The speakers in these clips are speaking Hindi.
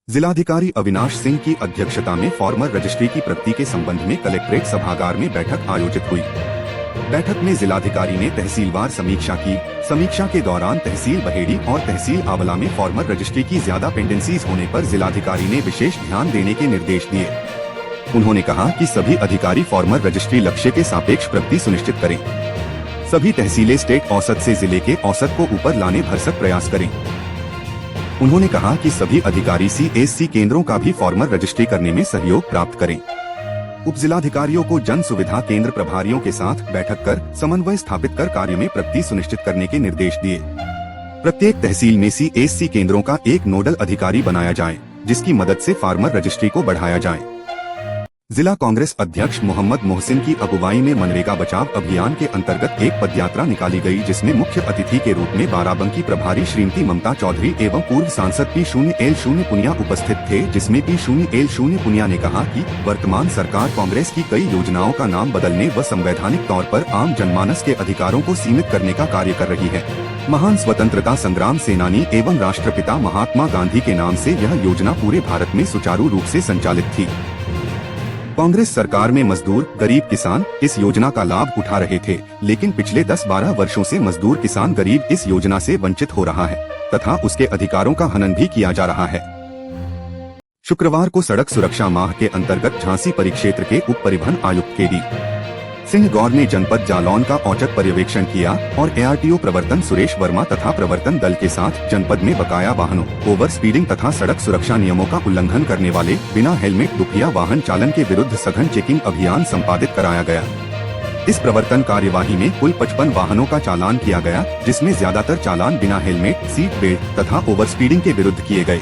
जिलाधिकारी अविनाश सिंह की अध्यक्षता में फार्मर रजिस्ट्री की प्रगति के संबंध में कलेक्ट्रेट सभागार में बैठक आयोजित हुई। बैठक में जिलाधिकारी ने तहसीलवार समीक्षा की। समीक्षा के दौरान तहसील बहेड़ी और तहसील आंवला में फार्मर रजिस्ट्री की ज्यादा पेंडेंसीज होने पर जिलाधिकारी ने विशेष ध्यान देने के निर्देश दिए। उन्होंने कहा कि सभी अधिकारी फार्मर रजिस्ट्री लक्ष्य के सापेक्ष प्रगति सुनिश्चित करें। सभी तहसीलें स्टेट औसत से जिले के औसत को ऊपर लाने भरसक प्रयास करें। उन्होंने कहा कि सभी अधिकारी CSC केंद्रों का भी फार्मर रजिस्ट्री करने में सहयोग प्राप्त करें। उप जिलाधिकारियों को जन सुविधा केंद्र प्रभारियों के साथ बैठक कर समन्वय स्थापित कर कार्य में प्रगति सुनिश्चित करने के निर्देश दिए। प्रत्येक तहसील में CSC केंद्रों का एक नोडल अधिकारी बनाया जाए, जिसकी मदद से फार्मर रजिस्ट्री को बढ़ाया जाए। जिला कांग्रेस अध्यक्ष मोहम्मद मोहसिन की अगुवाई में मनरेगा बचाव अभियान के अंतर्गत एक पदयात्रा निकाली गई, जिसमें मुख्य अतिथि के रूप में बाराबंकी प्रभारी श्रीमती ममता चौधरी एवं पूर्व सांसद P0L0 पुनिया उपस्थित थे। जिसमें P0L0 पुनिया ने कहा कि वर्तमान सरकार कांग्रेस की कई योजनाओं का नाम बदलने व संवैधानिक तौर पर आम जनमानस के अधिकारों को सीमित करने का कार्य कर रही है। महान स्वतंत्रता संग्राम सेनानी एवं राष्ट्रपिता महात्मा गांधी के नाम से यह योजना पूरे भारत में सुचारू रूप से संचालित थी। कांग्रेस सरकार में मजदूर, गरीब किसान इस योजना का लाभ उठा रहे थे, लेकिन पिछले 10-12 वर्षों से मजदूर किसान गरीब इस योजना से वंचित हो रहा है तथा उसके अधिकारों का हनन भी किया जा रहा है। शुक्रवार को सड़क सुरक्षा माह के अंतर्गत झांसी परिक्षेत्र के उप परिवहन आयुक्त KD सिंह गौर ने जनपद जालौन का औचक पर्यवेक्षण किया और ARTO प्रवर्तन सुरेश वर्मा तथा प्रवर्तन दल के साथ जनपद में बकाया वाहनों, ओवर स्पीडिंग तथा सड़क सुरक्षा नियमों का उल्लंघन करने वाले बिना हेलमेट दुपहिया वाहन चालन के विरुद्ध सघन चेकिंग अभियान संपादित कराया गया। इस प्रवर्तन कार्यवाही में कुल 55 वाहनों का चालान किया गया, जिसमें ज्यादातर चालान बिना हेलमेट, सीट बेल्ट तथा ओवर स्पीडिंग के विरुद्ध किए गए।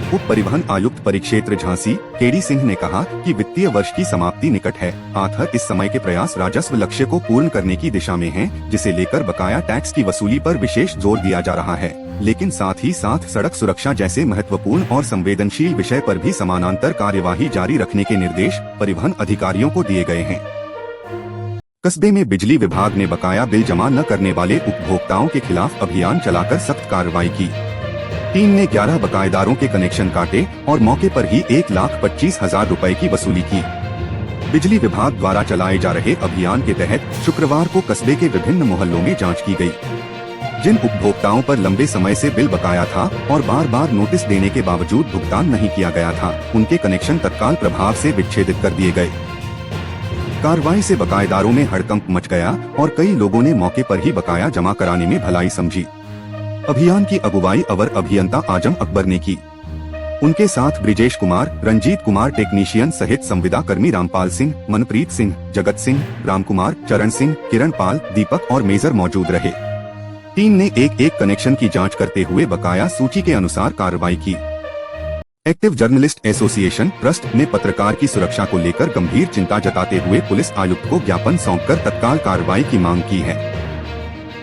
उप परिवहन आयुक्त परिक्षेत्र झांसी KD सिंह ने कहा कि वित्तीय वर्ष की समाप्ति निकट है, अतः इस समय के प्रयास राजस्व लक्ष्य को पूर्ण करने की दिशा में हैं, जिसे लेकर बकाया टैक्स की वसूली पर विशेष जोर दिया जा रहा है, लेकिन साथ ही साथ सड़क सुरक्षा जैसे महत्वपूर्ण और संवेदनशील विषय पर भी समानांतर कार्यवाही जारी रखने के निर्देश परिवहन अधिकारियों को दिए गए हैं। कस्बे में बिजली विभाग ने बकाया बिल जमा न करने वाले उपभोक्ताओं के खिलाफ अभियान चलाकर सख्त कार्रवाई की। टीम ने 11 बकायेदारों के कनेक्शन काटे और मौके पर ही 1,25,000 रुपए की वसूली की। बिजली विभाग द्वारा चलाए जा रहे अभियान के तहत शुक्रवार को कस्बे के विभिन्न मोहल्लों में जांच की गई। जिन उपभोक्ताओं पर लंबे समय से बिल बकाया था और बार बार नोटिस देने के बावजूद भुगतान नहीं किया गया था, उनके कनेक्शन तत्काल प्रभाव से विच्छेदित कर दिए गए। कार्रवाई से बकायेदारों में हड़कंप मच गया और कई लोगों ने मौके पर ही बकाया जमा कराने में भलाई समझी। अभियान की अगुवाई अवर अभियंता आजम अकबर ने की। उनके साथ ब्रिजेश कुमार, रंजीत कुमार टेक्नीशियन सहित संविदा कर्मी रामपाल सिंह, मनप्रीत सिंह, जगत सिंह, रामकुमार, चरण सिंह, किरण पाल, दीपक और मेजर मौजूद रहे। टीम ने एक कनेक्शन की जांच करते हुए बकाया सूची के अनुसार कार्रवाई की। एक्टिव जर्नलिस्ट एसोसिएशन ट्रस्ट ने पत्रकार की सुरक्षा को लेकर गंभीर चिंता जताते हुए पुलिस आयुक्त को ज्ञापन सौंपकर तत्काल कार्रवाई की मांग की है।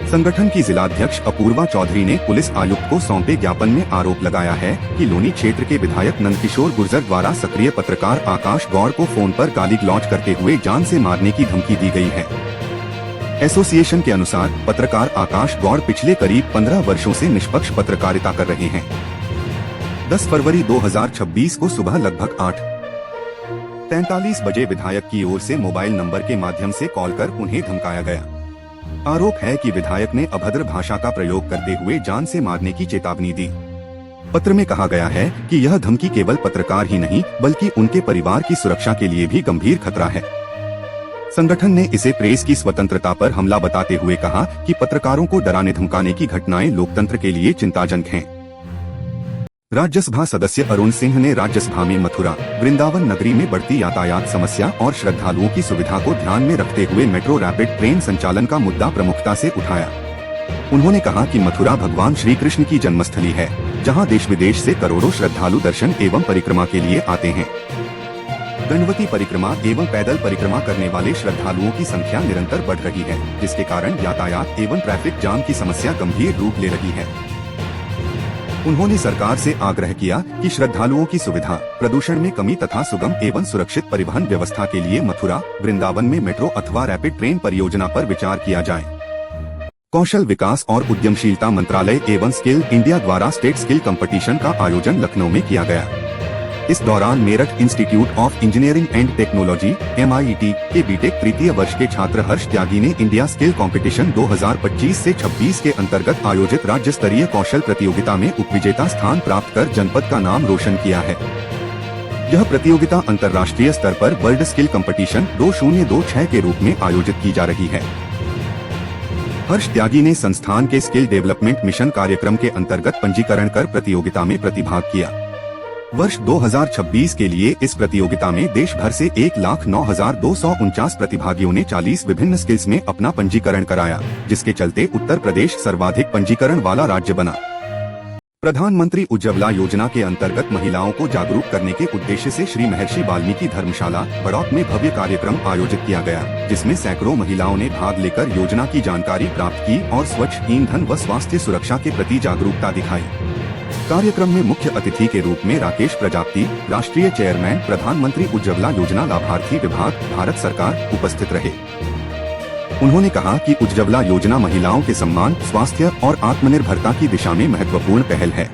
संगठन की जिलाध्यक्ष अपूर्वा चौधरी ने पुलिस आयुक्त को सौंपे ज्ञापन में आरोप लगाया है कि लोनी क्षेत्र के विधायक नंदकिशोर गुर्जर द्वारा सक्रिय पत्रकार आकाश गौड़ को फोन पर गाली गलौज करते हुए जान से मारने की धमकी दी गई है। एसोसिएशन के अनुसार पत्रकार आकाश गौड़ पिछले करीब 15 वर्षों से निष्पक्ष पत्रकारिता कर रहे हैं। 10 फरवरी 2026 को सुबह लगभग 8:43 बजे विधायक की ओर से मोबाइल नंबर के माध्यम से कॉल कर उन्हें धमकाया गया। आरोप है कि विधायक ने अभद्र भाषा का प्रयोग करते हुए जान से मारने की चेतावनी दी। पत्र में कहा गया है कि यह धमकी केवल पत्रकार ही नहीं बल्कि उनके परिवार की सुरक्षा के लिए भी गंभीर खतरा है। संगठन ने इसे प्रेस की स्वतंत्रता पर हमला बताते हुए कहा कि पत्रकारों को डराने धमकाने की घटनाएं लोकतंत्र के लिए चिंताजनक हैं। राज्यसभा सदस्य अरुण सिंह ने राज्यसभा में मथुरा, वृंदावन नगरी में बढ़ती यातायात समस्या और श्रद्धालुओं की सुविधा को ध्यान में रखते हुए मेट्रो रैपिड ट्रेन संचालन का मुद्दा प्रमुखता से उठाया। उन्होंने कहा कि मथुरा भगवान श्री कृष्ण की जन्मस्थली है, जहां देश विदेश से करोड़ों श्रद्धालु दर्शन एवं परिक्रमा के लिए आते हैं। गणपति परिक्रमा एवं पैदल परिक्रमा करने वाले श्रद्धालुओं की संख्या निरंतर बढ़ रही है, जिसके कारण यातायात एवं ट्रैफिक जाम की समस्या गंभीर रूप ले रही है। उन्होंने सरकार से आग्रह किया कि श्रद्धालुओं की सुविधा, प्रदूषण में कमी तथा सुगम एवं सुरक्षित परिवहन व्यवस्था के लिए मथुरा, वृंदावन में मेट्रो अथवा रैपिड ट्रेन परियोजना पर विचार किया जाए। कौशल विकास और उद्यमशीलता मंत्रालय एवं स्किल इंडिया द्वारा स्टेट स्किल कंपटीशन का आयोजन लखनऊ में किया गया। इस दौरान Meerut institute of engineering and technology MIT के बीटेक तृतीय वर्ष के छात्र हर्ष त्यागी ने इंडिया स्किल कंपटीशन 2025 से 26 के अंतर्गत आयोजित राज्य स्तरीय कौशल प्रतियोगिता में उपविजेता स्थान प्राप्त कर जनपद का नाम रोशन किया है। यह प्रतियोगिता अंतर्राष्ट्रीय स्तर पर वर्ल्ड स्किल कंपटीशन 2026 के रूप में आयोजित की जा रही है। हर्ष त्यागी ने संस्थान के स्किल डेवलपमेंट मिशन कार्यक्रम के अंतर्गत पंजीकरण कर प्रतियोगिता में प्रतिभाग किया। वर्ष 2026 के लिए इस प्रतियोगिता में देश भर से 1,09,249 प्रतिभागियों ने 40 विभिन्न स्किल्स में अपना पंजीकरण कराया, जिसके चलते उत्तर प्रदेश सर्वाधिक पंजीकरण वाला राज्य बना। प्रधानमंत्री उज्ज्वला योजना के अंतर्गत महिलाओं को जागरूक करने के उद्देश्य से श्री महर्षि वाल्मीकि धर्मशाला बड़ौत में भव्य कार्यक्रम आयोजित किया गया, जिसमें सैकड़ों महिलाओं ने भाग लेकर योजना की जानकारी प्राप्त की और स्वच्छ ईंधन व स्वास्थ्य सुरक्षा के प्रति जागरूकता दिखाई। कार्यक्रम में मुख्य अतिथि के रूप में राकेश प्रजापति, राष्ट्रीय चेयरमैन प्रधानमंत्री उज्ज्वला योजना लाभार्थी विभाग, भारत सरकार उपस्थित रहे। उन्होंने कहा कि उज्ज्वला योजना महिलाओं के सम्मान, स्वास्थ्य और आत्मनिर्भरता की दिशा में महत्वपूर्ण पहल है।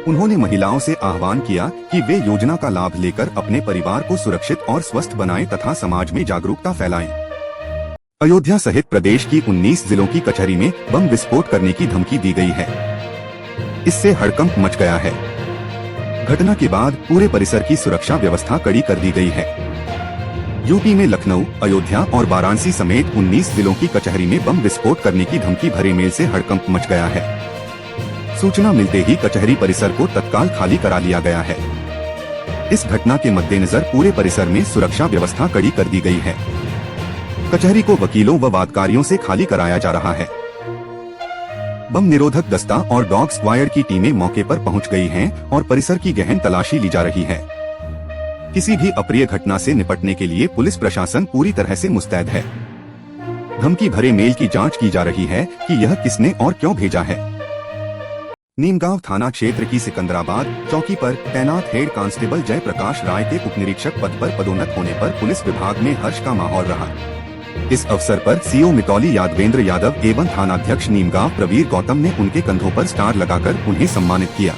उन्होंने महिलाओं से आह्वान किया कि वे योजना का लाभ लेकर अपने परिवार को सुरक्षित और स्वस्थ बनाएं तथा समाज में जागरूकता फैलाएं। अयोध्या सहित प्रदेश की 19 जिलों की कचहरी में बम विस्फोट करने की धमकी दी गई है। इससे हड़कंप मच गया है। घटना के बाद पूरे परिसर की सुरक्षा व्यवस्था कड़ी कर दी गई है। यूपी में लखनऊ, अयोध्या और वाराणसी समेत 19 जिलों की कचहरी में बम विस्फोट करने की धमकी भरे मेल से हड़कंप मच गया है। सूचना मिलते ही कचहरी परिसर को तत्काल खाली करा लिया गया है। इस घटना के मद्देनजर पूरे परिसर में सुरक्षा व्यवस्था कड़ी कर दी गई है। कचहरी को वकीलों व वादकारियों से खाली कराया जा रहा है। बम निरोधक दस्ता और डॉग स्क्वायड की टीमें मौके पर पहुंच गई हैं और परिसर की गहन तलाशी ली जा रही है। किसी भी अप्रिय घटना से निपटने के लिए पुलिस प्रशासन पूरी तरह से मुस्तैद है। धमकी भरे मेल की जांच की जा रही है कि यह किसने और क्यों भेजा है। नीमगांव थाना क्षेत्र की सिकंदराबाद चौकी पर तैनात हेड कांस्टेबल जयप्रकाश राय के उपनिरीक्षक पद पर पदोन्नत होने पर पुलिस विभाग में हर्ष का माहौल रहा। इस अवसर पर CO मितौली यादवेंद्र यादव एवं थानाध्यक्ष नीमगांव प्रवीर गौतम ने उनके कंधों पर स्टार लगाकर उन्हें सम्मानित किया।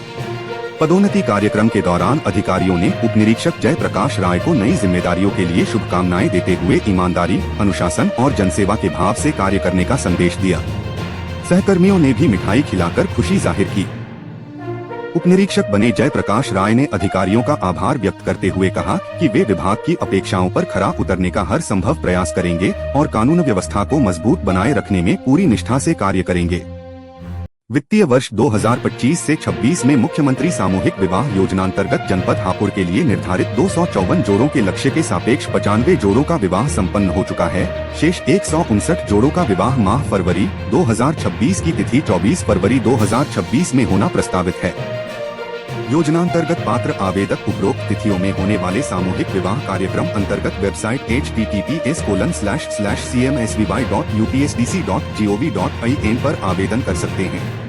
पदोन्नति कार्यक्रम के दौरान अधिकारियों ने उपनिरीक्षक जयप्रकाश राय को नई जिम्मेदारियों के लिए शुभकामनाएं देते हुए ईमानदारी, अनुशासन और जनसेवा के भाव से कार्य करने का संदेश दिया। सहकर्मियों ने भी मिठाई खिलाकर खुशी जाहिर की। उपनिरीक्षक बने जयप्रकाश राय ने अधिकारियों का आभार व्यक्त करते हुए कहा कि वे विभाग की अपेक्षाओं पर खरा उतरने का हर संभव प्रयास करेंगे और कानून व्यवस्था को मजबूत बनाए रखने में पूरी निष्ठा से कार्य करेंगे। वित्तीय वर्ष 2025 से 26 में मुख्यमंत्री सामूहिक विवाह योजना अंतर्गत जनपद हापुड़ के लिए निर्धारित 254 जोड़ों के लक्ष्य के सापेक्ष 95 जोड़ों का विवाह संपन्न हो चुका है। शेष 159 जोड़ों का विवाह माह फरवरी 2026 की तिथि 24 फरवरी 2026 में होना प्रस्तावित है। योजनांतर्गत पात्र आवेदक उपरोक्त तिथियों में होने वाले सामूहिक विवाह कार्यक्रम अंतर्गत वेबसाइट https://cmsvy.upsdc.gov.in पर आवेदन कर सकते हैं।